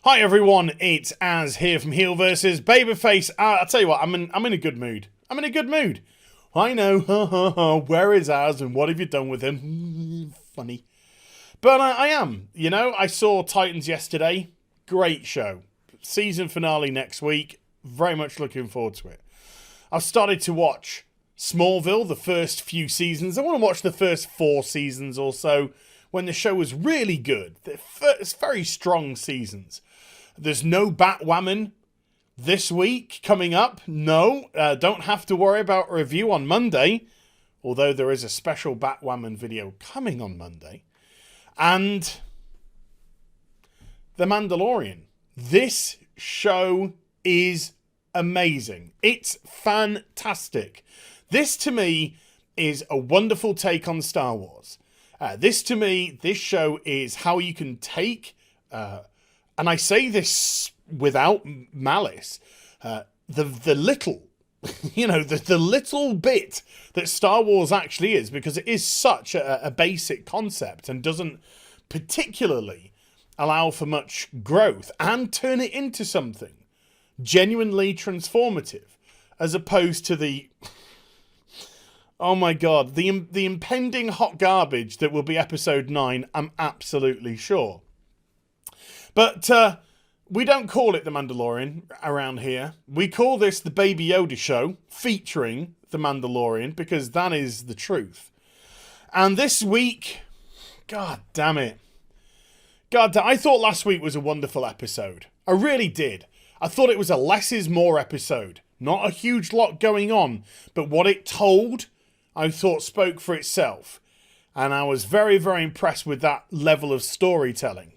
Hi everyone, it's Az here from HeelvsBabyface. I'll tell you what, I'm in a good mood. I'm in a good mood. I know, where is Az and what have you done with him? Funny. But I am, I saw Titans yesterday. Great show. Season finale next week. Very much looking forward to it. I've started to watch Smallville, the first few seasons. I want to watch the first 4 seasons or so when the show was really good. It's very strong seasons. There's no Batwoman this week coming up. No, don't have to worry about a review on Monday, although there is a special Batwoman video coming on Monday. And The Mandalorian. This show is amazing. It's fantastic. This to me is a wonderful take on Star Wars. This show is how you can take, and I say this without malice, the little, the little bit that Star Wars actually is, because it is such a basic concept and doesn't particularly allow for much growth, and turn it into something genuinely transformative, as opposed to the... Oh my god, the impending hot garbage that will be episode 9, I'm absolutely sure. But we don't call it The Mandalorian around here. We call this the Baby Yoda Show, featuring The Mandalorian, because that is the truth. And this week, god damn it. I thought last week was a wonderful episode. I really did. I thought it was a less is more episode. Not a huge lot going on, but what it told, I thought spoke for itself. And I was very, very impressed with that level of storytelling.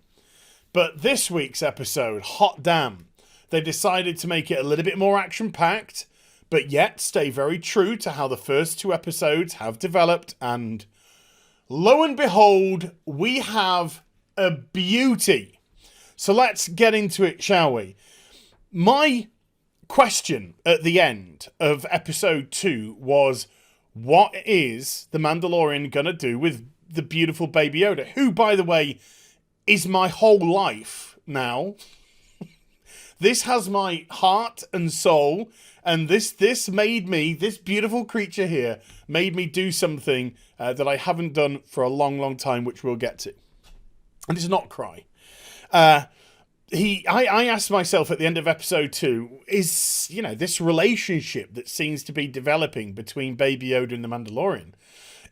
But this week's episode, hot damn, they decided to make it a little bit more action-packed, but yet stay very true to how the first 2 episodes have developed. And lo and behold, we have a beauty. So let's get into it, shall we? My question at the end of episode 2 was, what is the Mandalorian going to do with the beautiful Baby Yoda? Who, by the way, is my whole life now. This has my heart and soul. And this made me, this beautiful creature here, made me do something that I haven't done for a long, long time, which we'll get to. And it's not cry. I asked myself at the end of episode 2, is, this relationship that seems to be developing between Baby Yoda and the Mandalorian,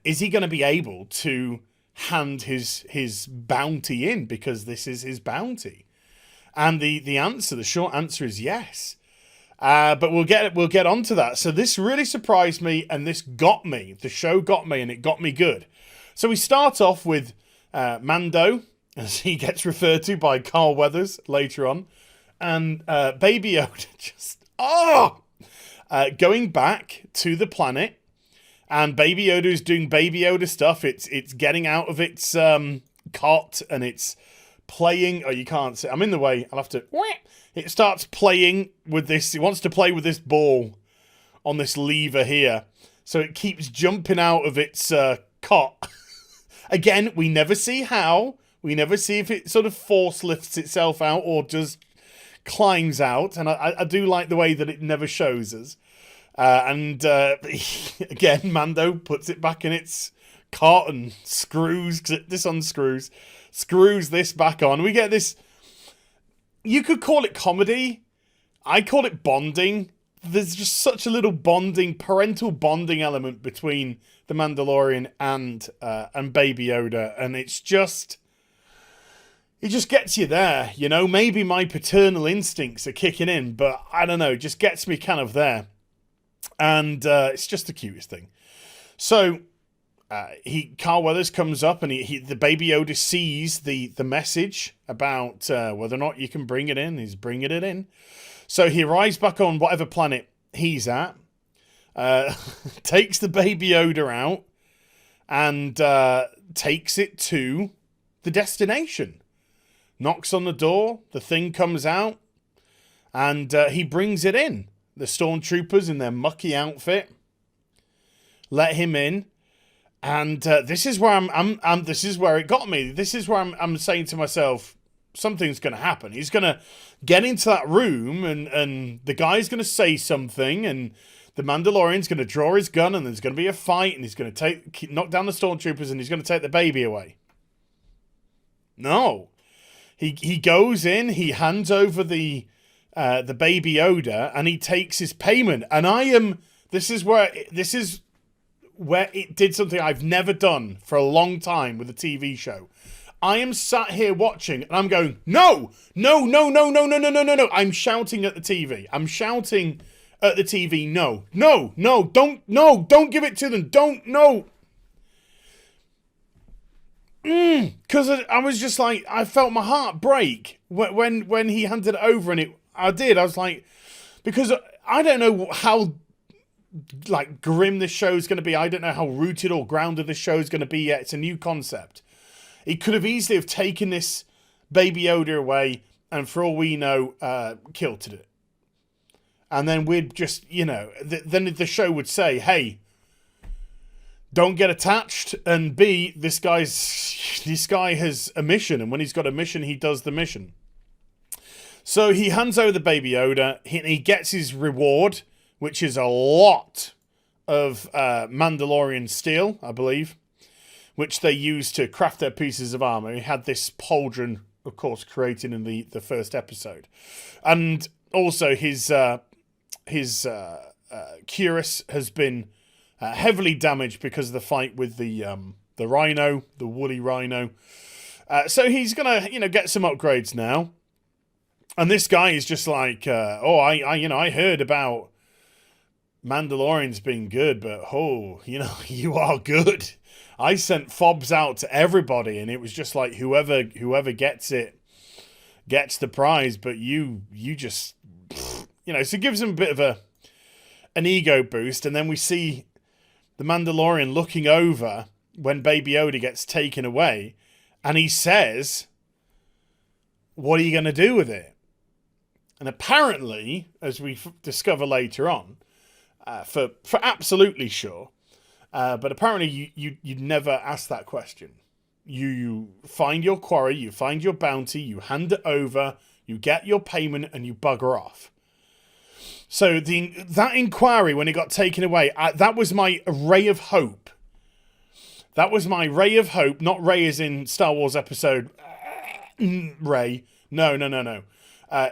is he going to be able to hand his bounty in, because this is his bounty? And the short answer is yes. But we'll get onto that. So this really surprised me, and this got me. The show got me, and it got me good. So we start off with Mando, as he gets referred to by Carl Weathers later on, and Baby Yoda just going back to the planet, and Baby Yoda is doing Baby Yoda stuff. It's getting out of its cot, and it's playing. Oh, you can't see. I'm in the way. I'll have to. It starts playing with this. It wants to play with this ball on this lever here, so it keeps jumping out of its cot. Again, we never see how. We never see if it sort of force lifts itself out or just climbs out. And I do like the way that it never shows us. Again, Mando puts it back in its cart and screws this back on. We get this, you could call it comedy. I call it bonding. There's just such a little parental bonding element between the Mandalorian and Baby Yoda. And it just gets you there, Maybe my paternal instincts are kicking in, but I don't know, it just gets me kind of there. And it's just the cutest thing. So Carl Weathers comes up, and the Baby Yoda sees the message about whether or not you can bring it in. He's bringing it in. So he arrives back on whatever planet he's at, takes the Baby Yoda out, and takes it to the destination. Knocks on the door, the thing comes out, and he brings it in. The stormtroopers in their mucky outfit let him in, and this is where this is where it got me. This is where I'm saying to myself, something's going to happen. He's going to get into that room, and the guy's going to say something, and the Mandalorian's going to draw his gun, and there's going to be a fight, and he's going to knock down the stormtroopers, and he's going to take the baby away. No. He goes in, he hands over the Baby Yoda, and he takes his payment. And this is where it did something I've never done for a long time with a TV show. I am sat here watching, and I'm going, no, no, no, no, no, no, no, no, no, no. I'm shouting at the TV. No, no, no, don't give it to them. Don't, no. Because I was just like, I felt my heart break when he handed it over, and I was like, because I don't know how like grim this show is going to be. I don't know how rooted or grounded this show is going to be yet. It's a new concept. He could have easily have taken this Baby Yoda away, and for all we know, killed it. And then we'd just, then the show would say, hey, don't get attached, and B, this guy has a mission, and when he's got a mission, he does the mission. So he hands over the Baby Yoda, he gets his reward, which is a lot of Mandalorian steel, I believe, which they used to craft their pieces of armor. He had this pauldron, of course, created in the first episode. And also his cuirass has been heavily damaged because of the fight with the rhino, the woolly rhino. So he's going to, get some upgrades now. And this guy is just like, I heard about Mandalorians being good, but you are good. I sent fobs out to everybody, and it was just like whoever gets it gets the prize, but you just, so it gives him a bit of an ego boost, and then we see the Mandalorian looking over when Baby Yoda gets taken away, and he says, what are you going to do with it? And apparently, as we discover later on, for absolutely sure, but apparently you'd never ask that question. You find your quarry, you find your bounty, you hand it over, you get your payment, and you bugger off. So that inquiry, when it got taken away, that was my ray of hope. That was my ray of hope, not Ray as in Star Wars episode Ray. No.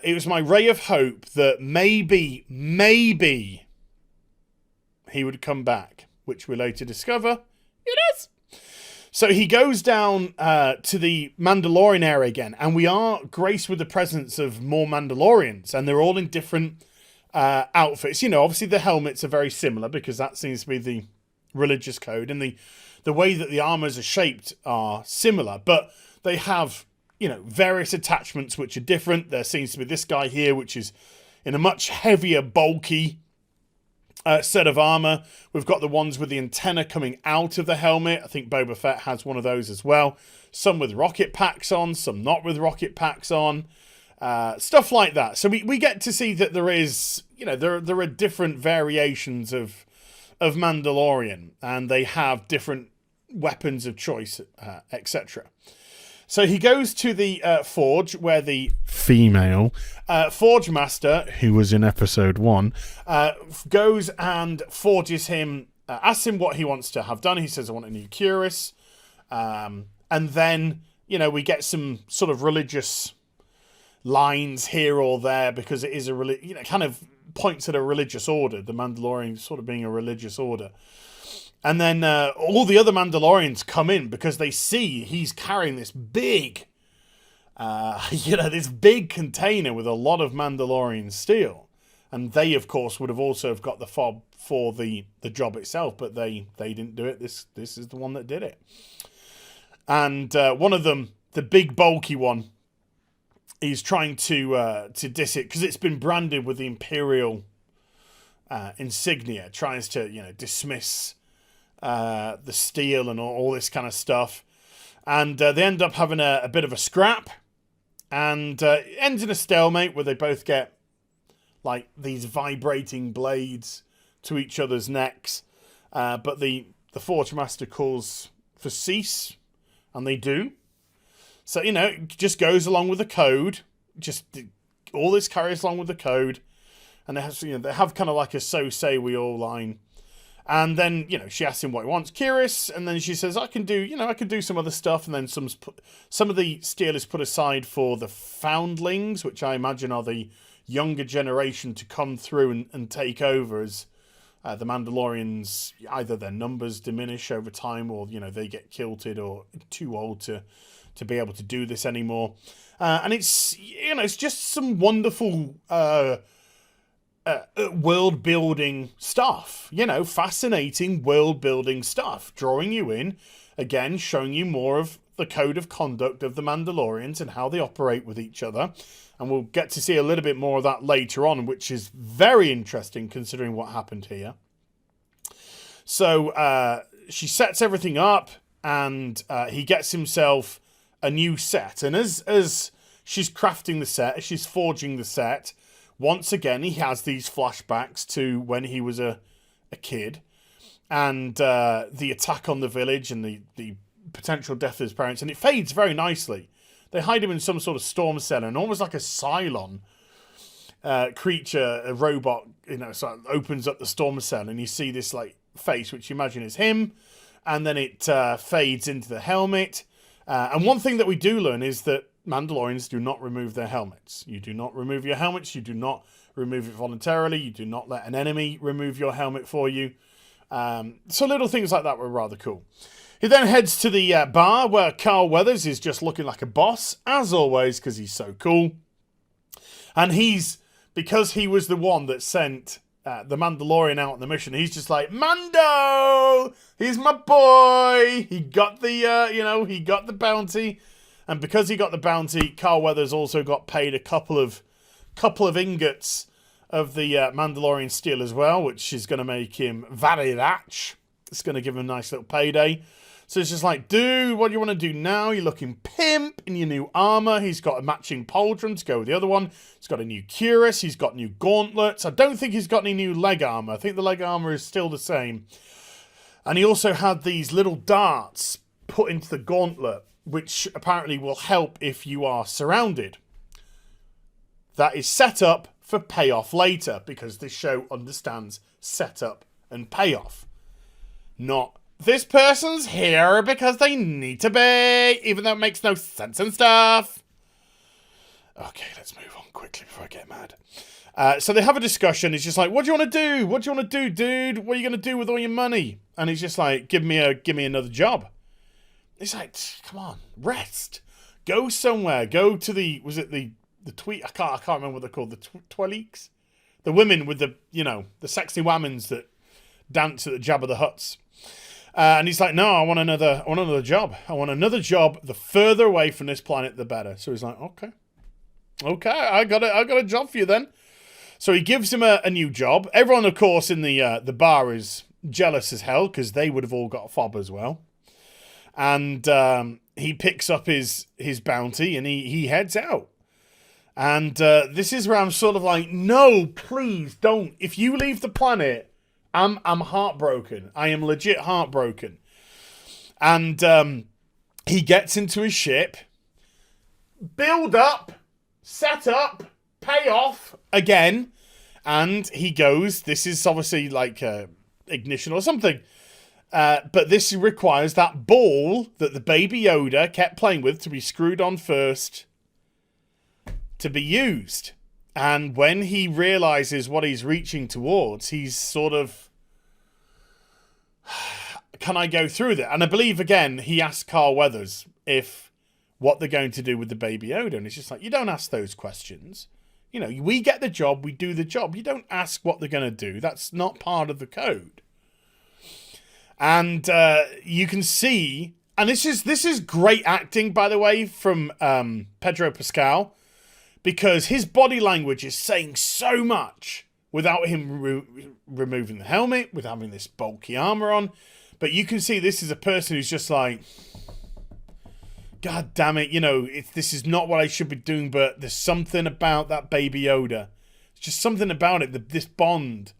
It was my ray of hope that maybe he would come back, which we later discover he does. So he goes down to the Mandalorian area again, and we are graced with the presence of more Mandalorians, and they're all in different outfits. Obviously the helmets are very similar because that seems to be the religious code, and the way that the armors are shaped are similar, but they have, various attachments which are different. There seems to be this guy here, which is in a much heavier, bulky set of armor. We've got the ones with the antenna coming out of the helmet. I think Boba Fett has one of those as well. Some with rocket packs on, some not with rocket packs on. Stuff like that. So we get to see that there is, there are different variations of Mandalorian, and they have different weapons of choice, etc. So he goes to the forge where the female forge master, who was in episode 1, goes and forges him, asks him what he wants to have done. He says, I want a new cuirass. And then, we get some sort of religious lines here or there because it is kind of points at a religious order, the Mandalorian sort of being a religious order. And then all the other Mandalorians come in because they see he's carrying this big, this big container with a lot of Mandalorian steel. And they, of course, would have also got the fob for the job itself, but they didn't do it. This is the one that did it. And one of them, the big bulky one, is trying to diss it because it's been branded with the Imperial insignia, tries to dismiss the steel and all this kind of stuff, and they end up having a bit of a scrap, and it ends in a stalemate where they both get like these vibrating blades to each other's necks, but the Forge Master calls for cease, and they do. So, it just goes along with the code. Just all this carries along with the code. And they have kind of like a "so say we all" line. And then, she asks him what he wants. Curious. And then she says, I can do some other stuff. And then some of the steel is put aside for the foundlings, which I imagine are the younger generation to come through and take over as the Mandalorians, either their numbers diminish over time or, they get kilted or too old to be able to do this anymore. And it's, it's just some wonderful world building stuff, fascinating world building stuff, drawing you in, again, showing you more of the code of conduct of the Mandalorians and how they operate with each other. And we'll get to see a little bit more of that later on, which is very interesting considering what happened here. So she sets everything up, and he gets himself a new set. And as she's crafting the set, as she's forging the set, once again, he has these flashbacks to when he was a kid, and the attack on the village and the potential death of his parents. And it fades very nicely. They hide him in some sort of storm cellar, and almost like a Cylon creature, a robot, so it opens up the storm cellar, and you see this like face, which you imagine is him, and then it fades into the helmet. And one thing that we do learn is that Mandalorians do not remove their helmets. You do not remove your helmets. You do not remove it voluntarily. You do not let an enemy remove your helmet for you. So little things like that were rather cool. He then heads to the bar where Carl Weathers is just looking like a boss, as always, because he's so cool. And because he was the one that sent the Mandalorian out on the mission, he's just like, Mando! He's my boy! He got the, he got the bounty. And because he got the bounty, Carl Weathers also got paid a couple of ingots of the Mandalorian steel as well, which is going to make him very rich. It's going to give him a nice little payday. So it's just like, dude, what do you want to do now? You're looking pimp in your new armor. He's got a matching pauldron to go with the other one. He's got a new cuirass. He's got new gauntlets. I don't think he's got any new leg armor. I think the leg armor is still the same. And he also had these little darts put into the gauntlet, which apparently will help if you are surrounded. That is set up for payoff later, because this show understands setup and payoff. Not, this person's here because they need to be, even though it makes no sense and stuff. Okay, let's move on quickly before I get mad. So they have a discussion. He's just like, what do you want to do? What do you want to do, dude? What are you going to do with all your money? And he's just like, give me another job. He's like, come on, rest. Go somewhere. Go to the tweet? I can't remember what they're called. The Tweleeks? The women with the sexy wommans that dance at the Jabba the Hutts. And he's like, no, I want another job. I want another job. The further away from this planet, the better. So he's like, okay, I got a job for you then. So he gives him a new job. Everyone, of course, in the bar is jealous as hell because they would have all got a fob as well. And he picks up his bounty and he heads out. And this is where I'm sort of like, no, please don't. If you leave the planet, I'm heartbroken. I am legit heartbroken. And he gets into his ship. Build up. Set up. Pay off. Again. And he goes. This is obviously like ignition or something. But this requires that ball that the Baby Yoda kept playing with to be screwed on first to be used. And when he realizes what he's reaching towards, he's sort of, can I go through that? And I believe, again, he asked Carl Weathers what they're going to do with the Baby Yoda. And it's just like, you don't ask those questions. We get the job, we do the job. You don't ask what they're going to do. That's not part of the code. And you can see, and this is great acting, by the way, from Pedro Pascal, because his body language is saying so much without him removing the helmet, with having this bulky armor on. But you can see this is a person who's just like, God damn it, this is not what I should be doing, but there's something about that Baby Yoda. It's just something about it, this bond.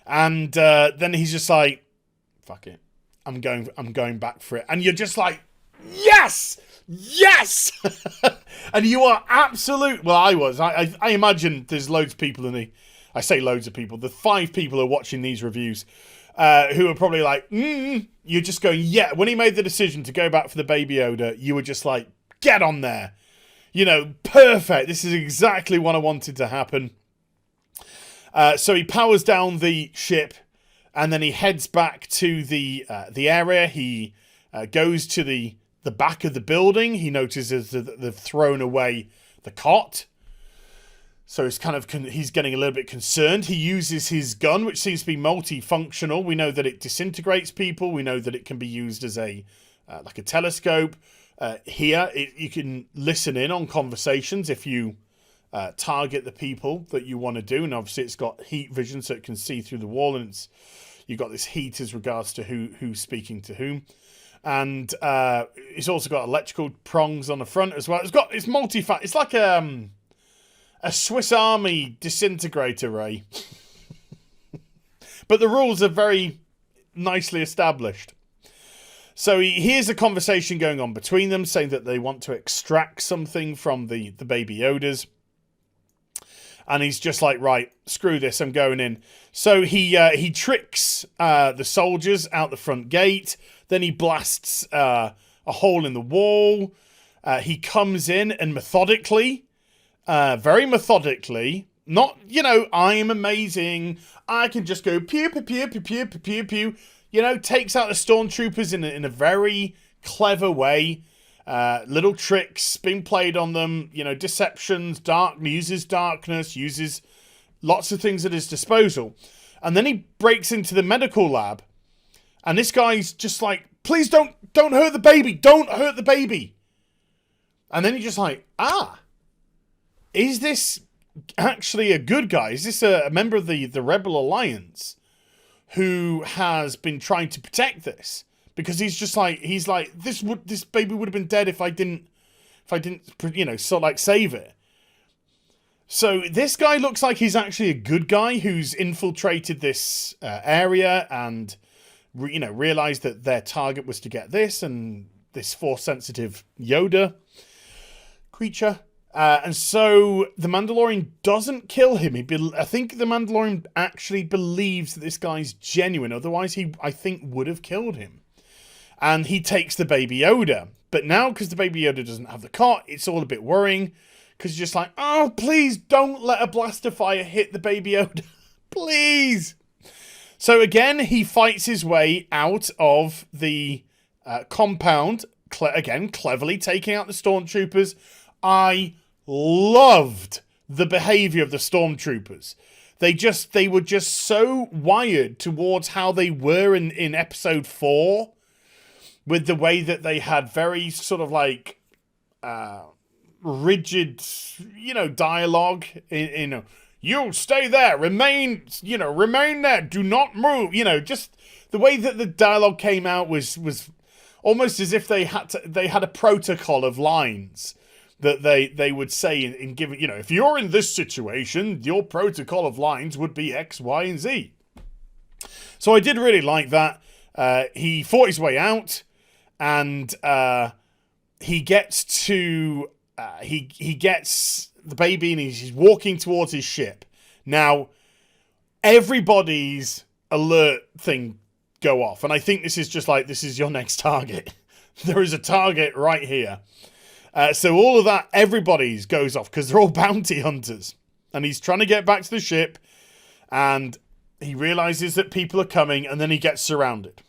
And then he's just like, fuck it. I'm going back for it. And you're just like, yes! Yes! And you are absolute. Well, I was. I imagine there's loads of people in the. I say loads of people. The 5 people who are watching these reviews who are probably like, you're just going, yeah. When he made the decision to go back for the Baby Yoda, you were just like, get on there. You know, perfect. This is exactly what I wanted to happen. So he powers down the ship, and then he heads back to the area. He goes to the back of the building. He notices that they've thrown away the cot. So he's he's getting a little bit concerned. He uses his gun, which seems to be multifunctional. We know that it disintegrates people. We know that it can be used as a like a telescope. Here, you can listen in on conversations if you target the people that you want to do. And obviously it's got heat vision, so it can see through the wall. And you've got this heat as regards to who's speaking to whom. And it's also got electrical prongs on the front as well. It's multi-fact. It's like a Swiss Army disintegrator ray. But the rules are very nicely established. So he hears a conversation going on between them, saying that they want to extract something from the Baby Yodas. And he's just like, right, screw this, I'm going in. So he tricks the soldiers out the front gate. Then he blasts a hole in the wall. He comes in and methodically, very methodically, not, I am amazing, I can just go pew, pew, pew, pew, pew, pew, pew, takes out the stormtroopers in a very clever way. Little tricks being played on them, deceptions, uses darkness, uses lots of things at his disposal. And then he breaks into the medical lab, and this guy's just like, please don't hurt the baby, don't hurt the baby. And then he's just like, is this actually a good guy? Is this a member of the Rebel Alliance who has been trying to protect this? Because he's like, this baby would have been dead if I didn't, save it. So this guy looks like he's actually a good guy who's infiltrated this area and, realized that their target was to get this and this Force-sensitive Yoda creature. And so the Mandalorian doesn't kill him. I think the Mandalorian actually believes that this guy's genuine. Otherwise, I think, would have killed him. And he takes the Baby Yoda. But now, because the Baby Yoda doesn't have the cot, it's all a bit worrying. Because you're just like, oh, please don't let a blaster fire hit the Baby Yoda. Please. So again, he fights his way out of the compound. Again, cleverly taking out the stormtroopers. I loved the behavior of the stormtroopers. They were just so wired towards how they were in episode 4, with the way that they had very sort of like rigid, dialogue. You stay there, remain there, do not move. Just the way that the dialogue came out was almost as if they had a protocol of lines that they would say in giving, if you're in this situation, your protocol of lines would be X, Y, and Z. So I did really like that. He fought his way out, and he gets to he gets the baby, and he's walking towards his ship. Now, everybody's alert thing go off, and I think this is just like, this is your next target. There is a target right here. So all of that, everybody's goes off because they're all bounty hunters. And he's trying to get back to the ship, and he realizes that people are coming, and then he gets surrounded.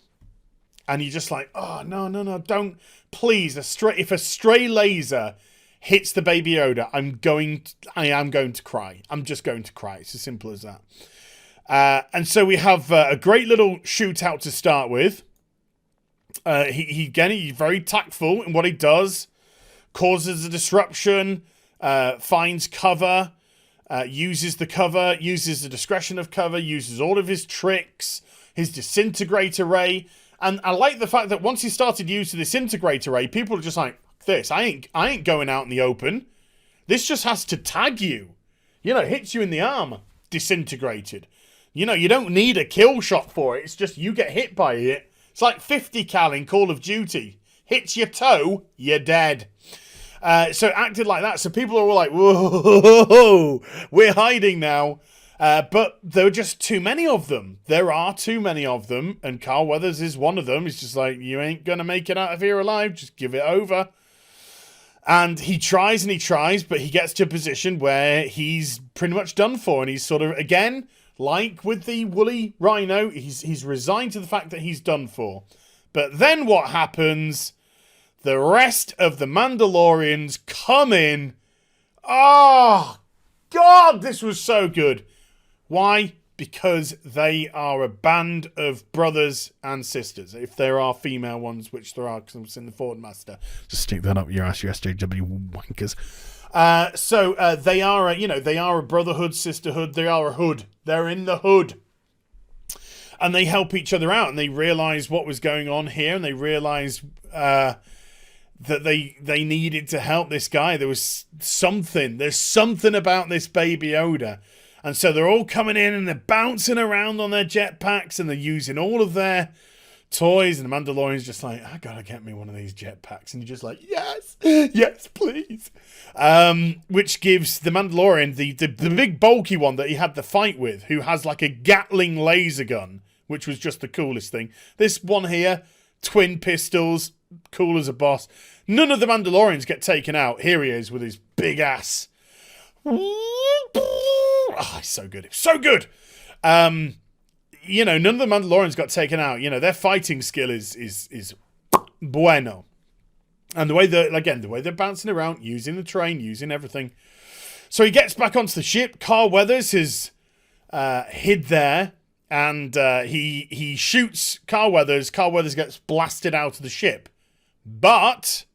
And you're just like, oh, no, don't. Please, if a stray laser hits the Baby Yoda, I am going to cry. I'm just going to cry. It's as simple as that. And so we have a great little shootout to start with. He's very tactful in what he does. Causes a disruption, finds cover, uses the cover, uses the discretion of cover, uses all of his tricks, his disintegrator ray. And I like the fact that once he started using the disintegrator ray, people are just like, this, I ain't going out in the open. This just has to tag you. Hits you in the arm, disintegrated. You don't need a kill shot for it. It's just you get hit by it. It's like 50 cal in Call of Duty. hits your toe, you're dead. So it acted like that. So people are all like, whoa, we're hiding now. But there were just too many of them. There are too many of them. And Carl Weathers is one of them. He's just like, you ain't going to make it out of here alive. Just give it over. And he tries, but he gets to a position where he's pretty much done for. And he's sort of, again, like with the woolly rhino, he's resigned to the fact that he's done for. But then what happens? The rest of the Mandalorians come in. Oh, God, this was so good. Why? Because they are a band of brothers and sisters. If there are female ones, which there are, because I'm in the Ford Master. Just stick that up your ass, you SJW wankers. So they are, they are a brotherhood, sisterhood. They are a hood. They're in the hood. And they help each other out. And they realise what was going on here. And they realise that they needed to help this guy. There's something about this Baby Yoda. And so they're all coming in and they're bouncing around on their jetpacks and they're using all of their toys. And the Mandalorian's just like, I gotta get me one of these jetpacks. And you're just like, yes, please. Which gives the Mandalorian, the big bulky one that he had the fight with, who has like a Gatling laser gun, which was just the coolest thing. This one here, twin pistols, cool as a boss. None of the Mandalorians get taken out. Here he is with his big ass. Oh, it's so good. It's so good. None of the Mandalorians got taken out. Their fighting skill is bueno. And the way they're bouncing around, using the train, using everything. So he gets back onto the ship. Carl Weathers is hid there. And he shoots Carl Weathers. Carl Weathers gets blasted out of the ship. But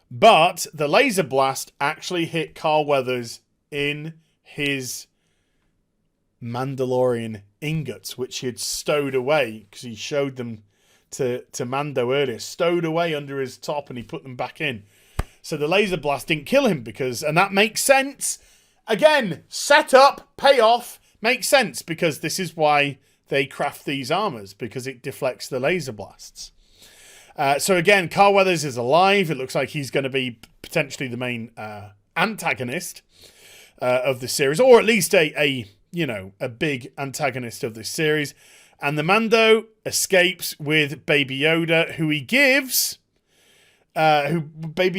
the laser blast actually hit Carl Weathers in his Mandalorian ingots, which he had stowed away because he showed them to Mando earlier, stowed away under his top, and he put them back in. So the laser blast didn't kill him and that makes sense. Again, set up, payoff, makes sense because this is why they craft these armors, because it deflects the laser blasts. So again, Carl Weathers is alive. It looks like he's going to be potentially the main antagonist of the series, or at least a big antagonist of this series. And the Mando escapes with Baby Yoda, who Baby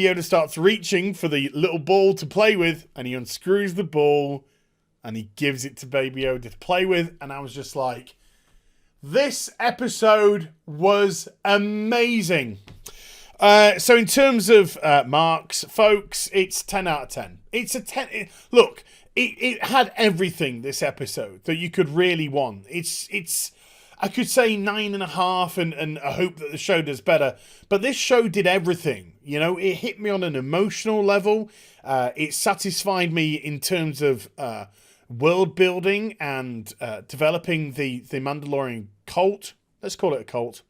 Yoda starts reaching for the little ball to play with, and he unscrews the ball and he gives it to Baby Yoda to play with. And I was just like, this episode was amazing. So in terms of marks, folks, it's 10 out of 10. It's a 10. Look, it had everything, this episode, that you could really want. It's I could say 9.5 and I hope that the show does better. But this show did everything. It hit me on an emotional level. It satisfied me in terms of world building and developing the Mandalorian cult. Let's call it a cult.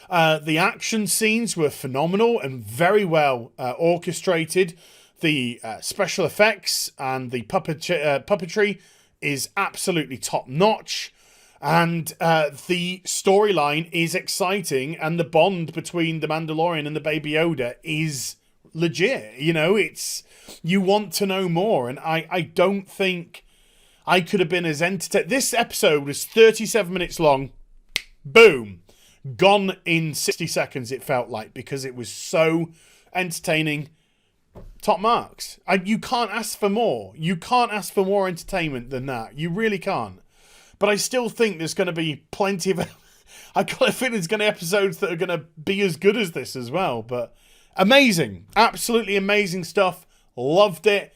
The action scenes were phenomenal and very well orchestrated. The special effects and the puppetry is absolutely top notch. And the storyline is exciting, and the bond between the Mandalorian and the Baby Yoda is legit. You want to know more, and I don't think I could have been as entertained. This episode was 37 minutes long. Boom. Gone in 60 seconds, it felt like, because it was so entertaining. Top marks. You can't ask for more. You can't ask for more entertainment than that. You really can't. But I still think there's going to be plenty of... I got a feeling there's going to be episodes that are going to be as good as this as well. But amazing. Absolutely amazing stuff. Loved it.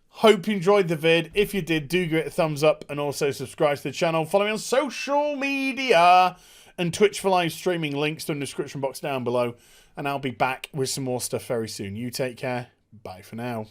Hope you enjoyed the vid. If you did, do give it a thumbs up and also subscribe to the channel. Follow me on social media and Twitch for live streaming. Links in the description box down below. And I'll be back with some more stuff very soon. You take care. Bye for now.